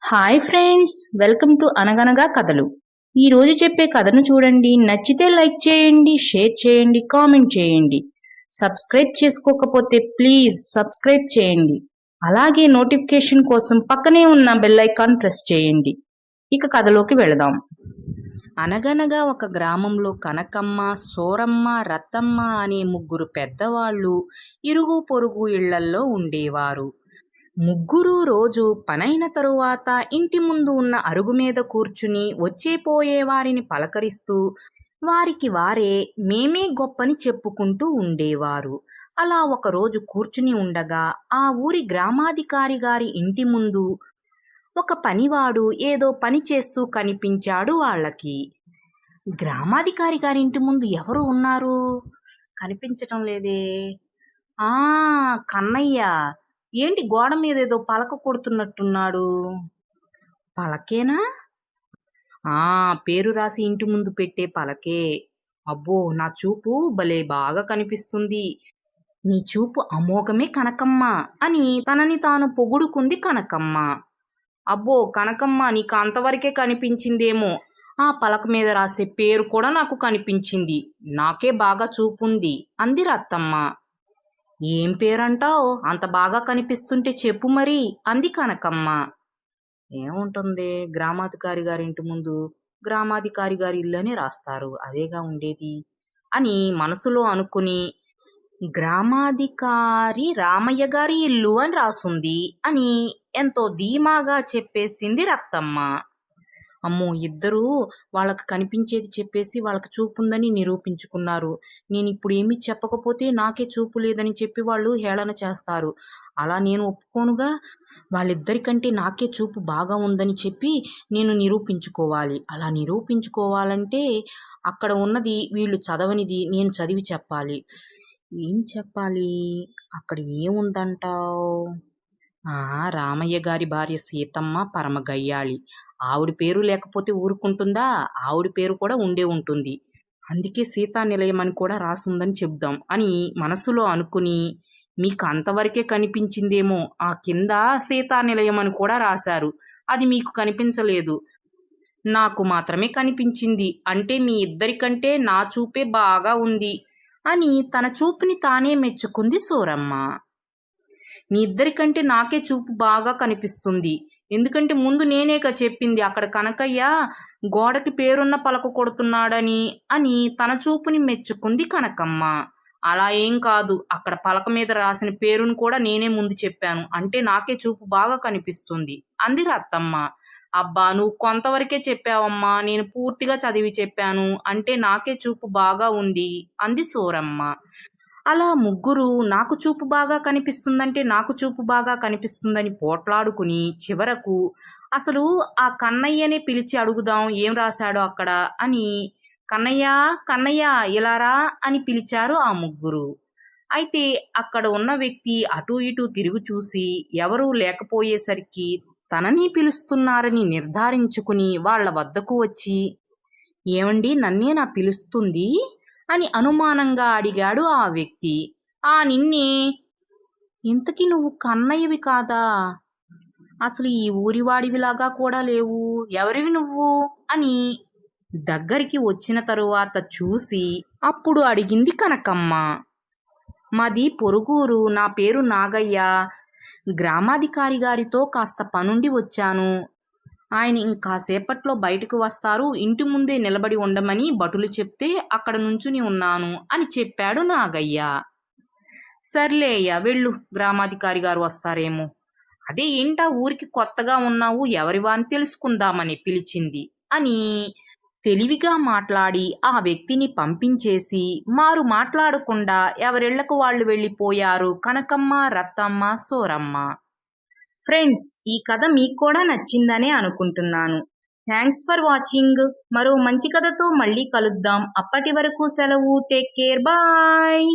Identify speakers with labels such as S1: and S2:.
S1: Hi friends, welcome to అనగనగా కథలు. ఈ రోజు చెప్పే కథను చూడండి. నచ్చితే లైక్ చేయండి, షేర్ చేయండి, కామెంట్ చేయండి. సబ్స్క్రైబ్ చేసుకోకపోతే ప్లీజ్ సబ్స్క్రైబ్ చేయండి. అలాగే నోటిఫికేషన్ కోసం పక్కనే ఉన్న బెల్ ఐకాన్ ప్రెస్ చేయండి. ఇక కథలోకి వెళదాం. అనగనగా ఒక గ్రామంలో కనకమ్మ, సోరమ్మ, రత్తమ్మ అనే ముగ్గురు పెద్దవాళ్ళు ఇరుగు పొరుగు ఇళ్లల్లో ఉండేవారు. ముగ్గురు రోజు పనైన తరువాత ఇంటి ముందు ఉన్న అరుగు మీద కూర్చుని వచ్చేపోయే వారిని పలకరిస్తూ వారికి వారే మేమే గొప్పని చెప్పుకుంటూ ఉండేవారు. అలా ఒకరోజు కూర్చుని ఉండగా ఆ ఊరి గ్రామాధికారి గారి ఇంటి ముందు ఒక పనివాడు ఏదో పని చేస్తూ కనిపించాడు వాళ్ళకి. గ్రామాధికారి గారి ఇంటి ముందు ఎవరు ఉన్నారు? కనిపించటం లేదే. కన్నయ్య ఏంటి గోడ మీద ఏదో పలక కొడుతున్నట్టున్నాడు? పలకేనా? పేరు రాసి ఇంటి ముందు పెట్టే పలకే. అబ్బో, నా చూపు భలే బాగా కనిపిస్తుంది. నీ చూపు అమోఘమే కనకమ్మ అని తనని తాను పొగుడుకుంది కనకమ్మ. అబ్బో కనకమ్మ, నీకు అంతవరకే కనిపించిందేమో. ఆ పలక మీద రాసే పేరు కూడా నాకు కనిపించింది. నాకే బాగా చూపుంది అంది రత్తమ్మ. ఏం పేరంటావు? అంత బాగా కనిపిస్తుంటే చెప్పు మరి అంది కనకమ్మ. ఏముంటుంది, గ్రామాధికారి గారి ఇంటి ముందు గ్రామాధికారి గారి ఇల్లు అని రాస్తారు, అదేగా ఉండేది అని మనసులో అనుకుని గ్రామాధికారి రామయ్య గారి ఇల్లు అని రాసుంది అని ఎంతో ధీమాగా చెప్పేసింది రత్తమ్మ. అమ్మో, ఇద్దరూ వాళ్ళకి కనిపించేది చెప్పేసి వాళ్ళకి చూపుందని నిరూపించుకున్నారు. నేను ఇప్పుడు ఏమీ చెప్పకపోతే నాకే చూపు లేదని చెప్పి వాళ్ళు హేళన చేస్తారు. అలా నేను ఒప్పుకోనుగా. వాళ్ళిద్దరికంటే నాకే చూపు బాగా ఉందని చెప్పి నేను నిరూపించుకోవాలి. అలా నిరూపించుకోవాలంటే అక్కడ ఉన్నది వీళ్ళు చదవనిది నేను చదివి చెప్పాలి. ఏం చెప్పాలి? అక్కడ ఏముందంటావు? రామయ్య గారి భార్య సీతమ్మ పరమ గయ్యాళి. ఆవిడ పేరు లేకపోతే ఊరుకుంటుందా? ఆవిడ పేరు కూడా ఉండే ఉంటుంది. అందుకే సీతా నిలయం అని కూడా రాసుందని చెప్దాం అని మనసులో అనుకుని, మీకు అంతవరకే కనిపించిందేమో, ఆ కింద సీతా నిలయం అని కూడా రాశారు, అది మీకు కనిపించలేదు, నాకు మాత్రమే కనిపించింది. అంటే మీ ఇద్దరికంటే నా చూపే బాగా ఉంది అని తన చూపుని తానే మెచ్చుకుంది సూరమ్మ. మీ ఇద్దరికంటే నాకే చూపు బాగా కనిపిస్తుంది. ఎందుకంటే ముందు నేనేగా చెప్పింది అక్కడ కనకయ్య గోడకి పేరున్న పలక కొడుతున్నాడని అని తన చూపుని మెచ్చుకుంది కనకమ్మ. అలా ఏం కాదు, అక్కడ పలక మీద రాసిన పేరును కూడా నేనే ముందు చెప్పాను, అంటే నాకే చూపు బాగా కనిపిస్తుంది అంది రత్తమ్మ. అబ్బా, నువ్వు కొంతవరకే చెప్పావమ్మా, నేను పూర్తిగా చదివి చెప్పాను, అంటే నాకే చూపు బాగా ఉంది అంది సూరమ్మ. అలా ముగ్గురు నాకు చూపు బాగా కనిపిస్తుందంటే నాకు చూపు బాగా కనిపిస్తుందని పోట్లాడుకుని చివరకు అసలు ఆ కన్నయ్యనే పిలిచి అడుగుదాం ఏం రాశాడో అక్కడ అని కన్నయ్య కన్నయ్య ఇలారా అని పిలిచారు ఆ ముగ్గురు. అయితే అక్కడ ఉన్న వ్యక్తి అటూ ఇటూ తిరిగి చూసి ఎవరూ లేకపోయేసరికి తనని పిలుస్తున్నారని నిర్ధారించుకుని వాళ్ళ వద్దకు వచ్చి, ఏమండి, నన్నే నా పిలుస్తుంది అని అనుమానంగా అడిగాడు ఆ వ్యక్తి. నిన్నే. ఇంతకీ నువ్వు కన్నయ్యవి కాదా? అసలు ఈ ఊరివాడివిలాగా కూడా లేవు, ఎవరివి నువ్వు అని దగ్గరికి వచ్చిన తరువాత చూసి అప్పుడు అడిగింది కనకమ్మ. మాది పొరుగురు, నా పేరు నాగయ్య. గ్రామాధికారి గారితో కాస్త పనుండి వచ్చాను. ఆయన ఇంకాసేపట్లో బయటకు వస్తారు, ఇంటి ముందే నిలబడి ఉండమని భటులు చెప్తే అక్కడ నుంచుని ఉన్నాను అని చెప్పాడు నాగయ్య. సర్లే అయ్యా వెళ్ళు, గ్రామాధికారి గారు వస్తారేమో. అదే ఏంటా ఊరికి కొత్తగా ఉన్నావు, ఎవరివా అని తెలుసుకుందామని పిలిచింది అని తెలివిగా మాట్లాడి ఆ వ్యక్తిని పంపించేసి మారు మాట్లాడకుండా ఎవరిళ్లకు వాళ్ళు వెళ్ళిపోయారు కనకమ్మ, రత్తమ్మ, సూరమ్మ. ఫ్రెండ్స్, ఈ కథ మీకు కూడా నచ్చిందనే అనుకుంటున్నాను. Thanks for watching. మరో మంచి కథతో మళ్ళీ కలుద్దాం. అప్పటి వరకు సెలవు. Take care. బాయ్.